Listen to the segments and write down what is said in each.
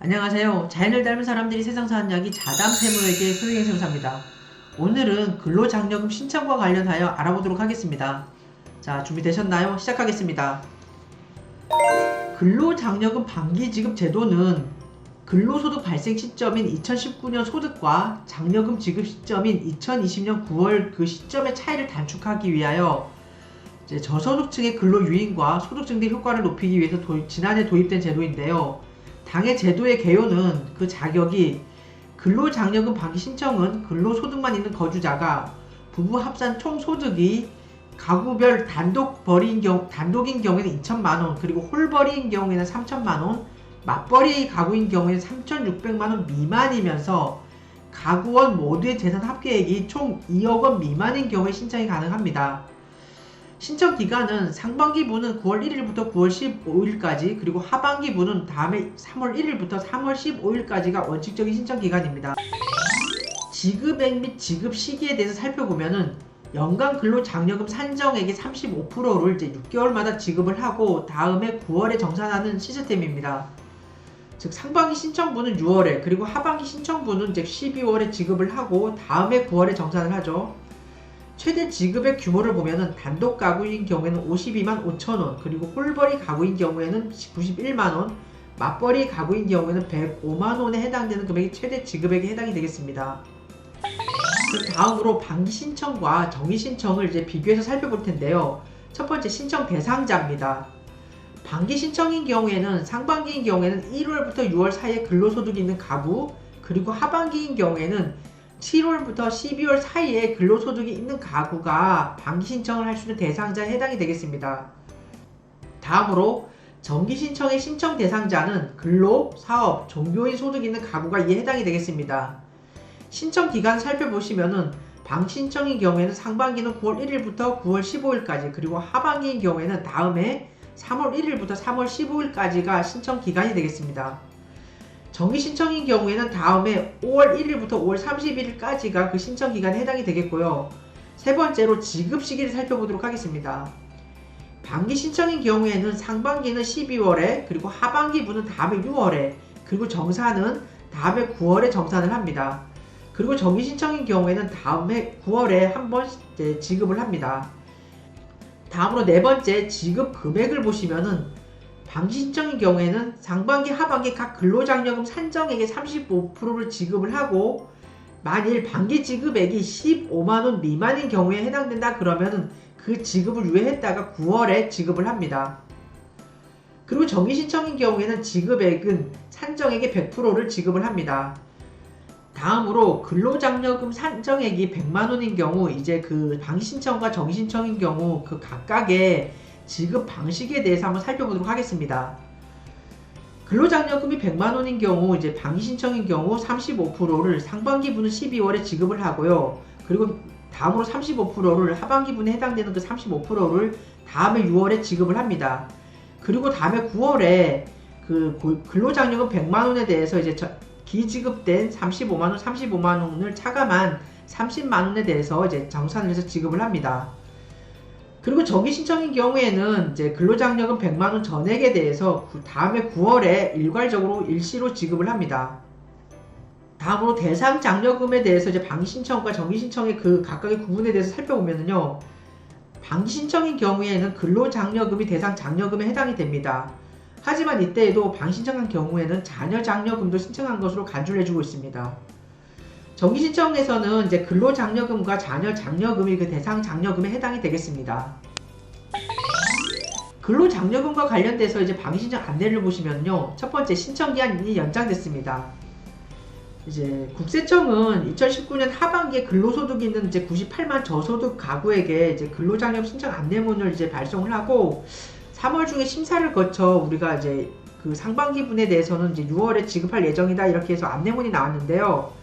안녕하세요. 자연을 닮은 사람들이 세상 사는 이야기 자담 세무에게 소유의 생사입니다. 오늘은 근로장려금 신청과 관련하여 알아보도록 하겠습니다. 자, 준비되셨나요? 시작하겠습니다. 근로장려금 반기지급 제도는 근로소득 발생 시점인 2019년 소득과 장려금 지급 시점인 2020년 9월 그 시점의 차이를 단축하기 위하여 저소득층의 근로 유인과 소득 증대 효과를 높이기 위해서 지난해 도입된 제도인데요. 당의 제도의 개요는 그 자격이 근로장려금 반기 신청은 근로소득만 있는 거주자가 부부 합산 총소득이 가구별 단독인 경우에는 2천만원, 그리고 홀벌이인 경우에는 3천만원, 맞벌이 가구인 경우에는 3,600만원 미만이면서 가구원 모두의 재산 합계액이 총 2억원 미만인 경우에 신청이 가능합니다. 신청 기간은 상반기분은 9월 1일부터 9월 15일까지, 그리고 하반기분은 다음에 3월 1일부터 3월 15일까지가 원칙적인 신청 기간입니다. 지급액 및 지급 시기에 대해서 살펴보면은 연간 근로장려금 산정액의 35%를 이제 6개월마다 지급을 하고 다음에 9월에 정산하는 시스템입니다. 즉 상반기 신청분은 6월에, 그리고 하반기 신청분은 이제 12월에 지급을 하고 다음에 9월에 정산을 하죠. 최대 지급액 규모를 보면은 단독 가구인 경우에는 52만 5천원, 그리고 홀벌이 가구인 경우에는 91만원, 맞벌이 가구인 경우에는 105만원에 해당되는 금액이 최대 지급액에 해당이 되겠습니다. 다음으로 반기 신청과 정기 신청을 이제 비교해서 살펴볼 텐데요. 첫 번째 신청 대상자입니다. 반기 신청인 경우에는 상반기인 경우에는 1월부터 6월 사이에 근로소득이 있는 가구, 그리고 하반기인 경우에는 7월부터 12월 사이에 근로소득이 있는 가구가 반기 신청을 할 수 있는 대상자에 해당이 되겠습니다. 다음으로 정기 신청의 신청 대상자는 근로, 사업, 종교인 소득이 있는 가구가 이에 해당이 되겠습니다. 신청 기간 살펴보시면은 반기 신청인 경우에는 상반기는 9월 1일부터 9월 15일까지, 그리고 하반기인 경우에는 다음에 3월 1일부터 3월 15일까지가 신청 기간이 되겠습니다. 정기 신청인 경우에는 다음에 5월 1일부터 5월 31일까지가 그 신청 기간에 해당이 되겠고요. 세 번째로 지급 시기를 살펴보도록 하겠습니다. 반기 신청인 경우에는 상반기는 12월에, 그리고 하반기분은 다음에 6월에, 그리고 정산은 다음에 9월에 정산을 합니다. 그리고 정기 신청인 경우에는 다음에 9월에 한번 지급을 합니다. 다음으로 네 번째 지급 금액을 보시면은 반기 신청인 경우에는 상반기, 하반기 각 근로장려금 산정액의 35%를 지급을 하고, 만일 반기 지급액이 15만원 미만인 경우에 해당된다 그러면은 그 지급을 유예했다가 9월에 지급을 합니다. 그리고 정기 신청인 경우에는 지급액은 산정액의 100%를 지급을 합니다. 다음으로 근로장려금 산정액이 100만원인 경우, 이제 그 반기 신청과 정기 신청인 경우 그 각각의 지급 방식에 대해서 한번 살펴보도록 하겠습니다. 근로장려금이 100만원인 경우, 이제 반기 신청인 경우 35%를 상반기분은 12월에 지급을 하고요. 그리고 다음으로 35%를 하반기분에 해당되는 그 35%를 다음에 6월에 지급을 합니다. 그리고 다음에 9월에 그 근로장려금 100만원에 대해서 이제 기지급된 35만원을 차감한 30만원에 대해서 이제 정산을 해서 지급을 합니다. 그리고 정기 신청인 경우에는 이제 근로장려금 100만원 전액에 대해서 다음에 9월에 일괄적으로 일시로 지급을 합니다. 다음으로 대상 장려금에 대해서 이제 반기 신청과 정기 신청의 그 각각의 구분에 대해서 살펴보면요. 반기 신청인 경우에는 근로장려금이 대상 장려금에 해당이 됩니다. 하지만 이때에도 반기 신청한 경우에는 자녀 장려금도 신청한 것으로 간주를 해주고 있습니다. 정기 신청에서는 이제 근로장려금과 자녀 장려금이 그 대상 장려금에 해당이 되겠습니다. 근로장려금과 관련돼서 이제 반기 신청 안내를 보시면요. 첫 번째, 신청 기한이 연장됐습니다. 이제 국세청은 2019년 하반기에 근로소득이 있는 이제 98만 저소득 가구에게 이제 근로장려금 신청 안내문을 이제 발송을 하고 3월 중에 심사를 거쳐 우리가 이제 그 상반기분에 대해서는 이제 6월에 지급할 예정이다 이렇게 해서 안내문이 나왔는데요.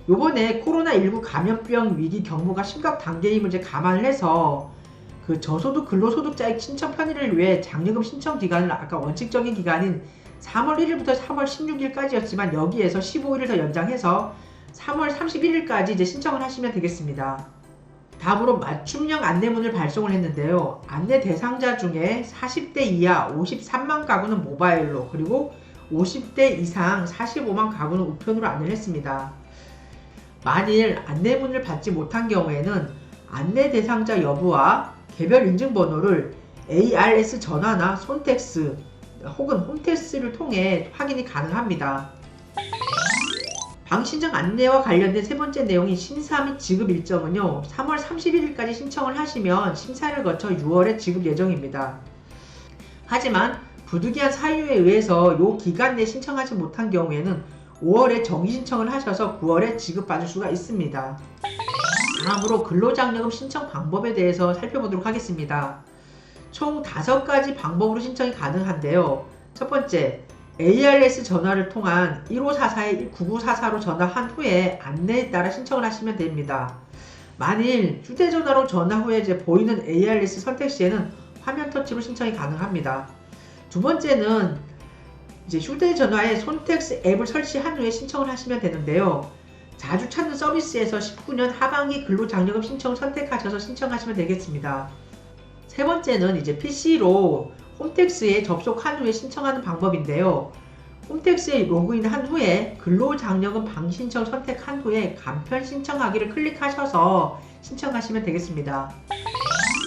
요번에 코로나19 감염병 위기 경보가 심각 단계임을 이제 감안을 해서 그 저소득 근로소득자의 신청 편의를 위해 장려금 신청 기간을 아까 원칙적인 기간인 3월 1일부터 3월 16일까지였지만 여기에서 15일을 더 연장해서 3월 31일까지 이제 신청을 하시면 되겠습니다. 다음으로 맞춤형 안내문을 발송을 했는데요. 안내 대상자 중에 40대 이하 53만 가구는 모바일로, 그리고 50대 이상 45만 가구는 우편으로 안내를 했습니다. 만일 안내문을 받지 못한 경우에는 안내 대상자 여부와 개별 인증번호를 ARS 전화나 손택스 혹은 홈택스를 통해 확인이 가능합니다. 방신청 안내와 관련된 세 번째 내용인 심사 및 지급 일정은요, 3월 31일까지 신청을 하시면 심사를 거쳐 6월에 지급 예정입니다. 하지만 부득이한 사유에 의해서 이 기간 내에 신청하지 못한 경우에는 5월에 정기 신청을 하셔서 9월에 지급받을 수가 있습니다. 다음으로 근로장려금 신청 방법에 대해서 살펴보도록 하겠습니다. 총 5가지 방법으로 신청이 가능한데요. 첫 번째, ARS 전화를 통한 1544-9944로 전화한 후에 안내에 따라 신청을 하시면 됩니다. 만일 휴대전화로 전화 후에 보이는 ARS 선택 시에는 화면 터치로 신청이 가능합니다. 두 번째는 휴대전화에 손택스 앱을 설치한 후에 신청을 하시면 되는데요. 자주 찾는 서비스에서 19년 하반기 근로장려금 신청을 선택하셔서 신청하시면 되겠습니다. 세 번째는 PC로 홈택스에 접속한 후에 신청하는 방법인데요. 홈택스에 로그인한 후에 근로장려금 방신청 선택한 후에 간편 신청하기를 클릭하셔서 신청하시면 되겠습니다.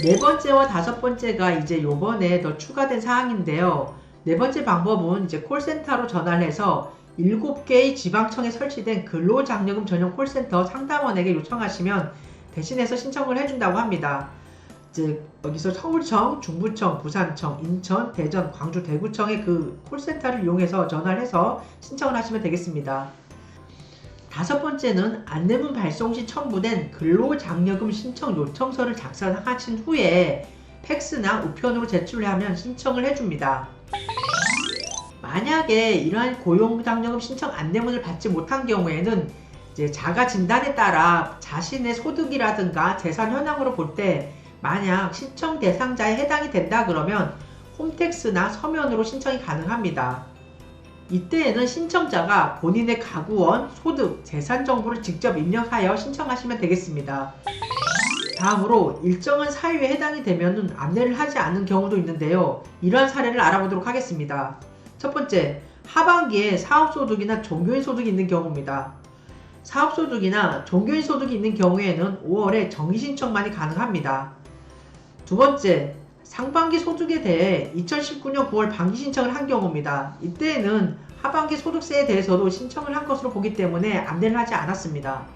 네 번째와 다섯 번째가 요번에 더 추가된 사항인데요. 네 번째 방법은 콜센터로 전화를 해서 7개의 지방청에 설치된 근로장려금 전용 콜센터 상담원에게 요청하시면 대신해서 신청을 해준다고 합니다. 여기서 서울청, 중부청, 부산청, 인천, 대전, 광주, 대구청의 그 콜센터를 이용해서 전화를 해서 신청을 하시면 되겠습니다. 다섯 번째는 안내문 발송 시 첨부된 근로장려금 신청 요청서를 작성하신 후에 팩스나 우편으로 제출하면 신청을 해줍니다. 만약에 이러한 고용장려금 신청 안내문을 받지 못한 경우에는 자가 진단에 따라 자신의 소득이라든가 재산 현황으로 볼 때 만약 신청 대상자에 해당이 된다 그러면 홈택스나 서면으로 신청이 가능합니다. 이때에는 신청자가 본인의 가구원, 소득, 재산 정보를 직접 입력하여 신청하시면 되겠습니다. 다음으로 일정한 사유에 해당이 되면 안내를 하지 않는 경우도 있는데요. 이러한 사례를 알아보도록 하겠습니다. 첫 번째, 하반기에 사업소득이나 종교인 소득이 있는 경우입니다. 사업소득이나 종교인 소득이 있는 경우에는 5월에 정기신청만이 가능합니다. 두 번째, 상반기 소득에 대해 2019년 9월 반기신청을 한 경우입니다. 이때에는 하반기 소득세에 대해서도 신청을 한 것으로 보기 때문에 안내를 하지 않았습니다.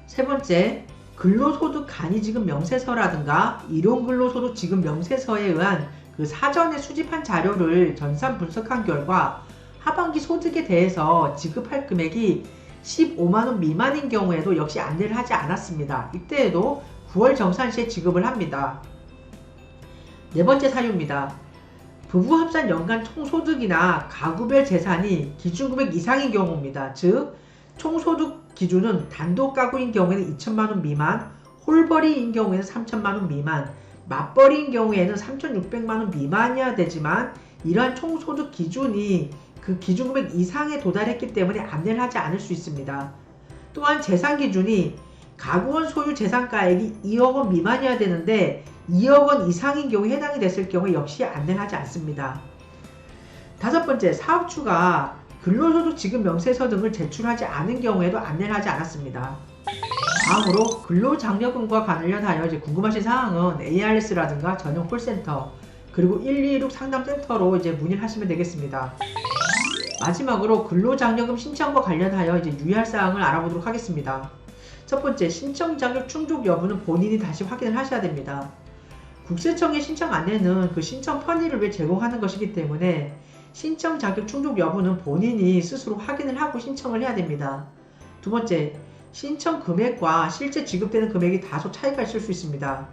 세 번째, 근로소득 간이지급 명세서라든가 일용근로소득 지급 명세서에 의한 그 사전에 수집한 자료를 전산 분석한 결과 하반기 소득에 대해서 지급할 금액이 15만원 미만인 경우에도 역시 안내를 하지 않았습니다. 이때에도 9월 정산시에 지급을 합니다. 네 번째 사유입니다. 부부 합산 연간 총소득이나 가구별 재산이 기준금액 이상인 경우입니다. 즉, 총소득 기준은 단독 가구인 경우에는 2천만원 미만, 홀벌이인 경우에는 3천만원 미만, 맞벌이인 경우에는 3,600만원 미만이어야 되지만 이러한 총소득 기준이 그 기준금액 이상에 도달했기 때문에 안내를 하지 않을 수 있습니다. 또한 재산 기준이 가구원 소유 재산가액이 2억원 미만이어야 되는데 2억원 이상인 경우에 해당이 됐을 경우에 역시 안내를 하지 않습니다. 다섯 번째, 사업주가 근로소득 지급 명세서 등을 제출하지 않은 경우에도 안내를 하지 않았습니다. 다음으로 근로장려금과 관련하여 궁금하신 사항은 ARS라든가 전용 콜센터 그리고 126 상담센터로 문의를 하시면 되겠습니다. 마지막으로 근로장려금 신청과 관련하여 유의할 사항을 알아보도록 하겠습니다. 첫 번째, 신청 자격 충족 여부는 본인이 다시 확인을 하셔야 됩니다. 국세청의 신청 안내는 그 신청 편의를 위해 제공하는 것이기 때문에 신청 자격 충족 여부는 본인이 스스로 확인을 하고 신청을 해야 됩니다. 두 번째, 신청 금액과 실제 지급되는 금액이 다소 차이가 있을 수 있습니다.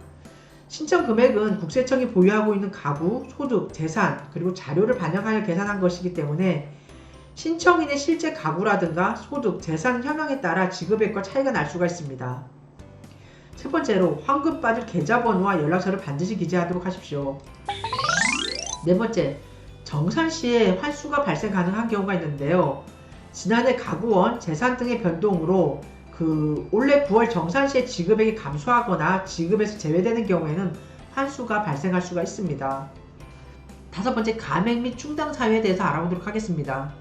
신청 금액은 국세청이 보유하고 있는 가구, 소득, 재산, 그리고 자료를 반영하여 계산한 것이기 때문에 신청인의 실제 가구라든가 소득, 재산 현황에 따라 지급액과 차이가 날 수가 있습니다. 세 번째로, 환급 받을 계좌번호와 연락처를 반드시 기재하도록 하십시오. 네 번째, 정산 시에 환수가 발생 가능한 경우가 있는데요. 지난해 가구원, 재산 등의 변동으로 올해 9월 정산 시에 지급액이 감소하거나 지급에서 제외되는 경우에는 환수가 발생할 수가 있습니다. 다섯 번째, 감액 및 충당 사유에 대해서 알아보도록 하겠습니다.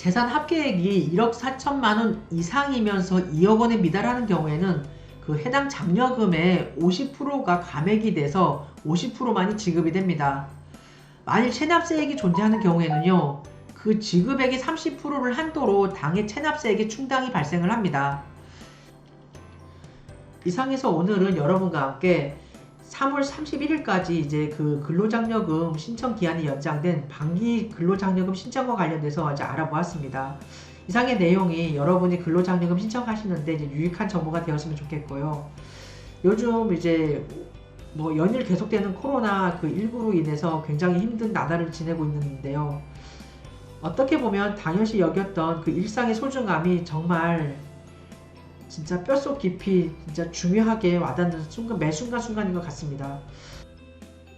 재산 합계액이 1억 4천만 원 이상이면서 2억 원에 미달하는 경우에는 그 해당 장려금의 50%가 감액이 돼서 50%만이 지급이 됩니다. 만일 체납세액이 존재하는 경우에는요, 그 지급액의 30%를 한도로 당해 체납세액의 충당이 발생을 합니다. 이상해서 오늘은 여러분과 함께 3월 31일까지 이제 그 근로장려금 신청 기한이 연장된 반기 근로장려금 신청과 관련돼서 이제 알아보았습니다. 이상의 내용이 여러분이 근로장려금 신청하시는데 이제 유익한 정보가 되었으면 좋겠고요. 요즘 이제 뭐 연일 계속되는 코로나 그 19로 인해서 굉장히 힘든 나날을 지내고 있는데요. 어떻게 보면 당연시 여겼던 그 일상의 소중함이 정말 진짜 뼛속 깊이 진짜 중요하게 와닿는 순간, 매 순간순간인 것 같습니다.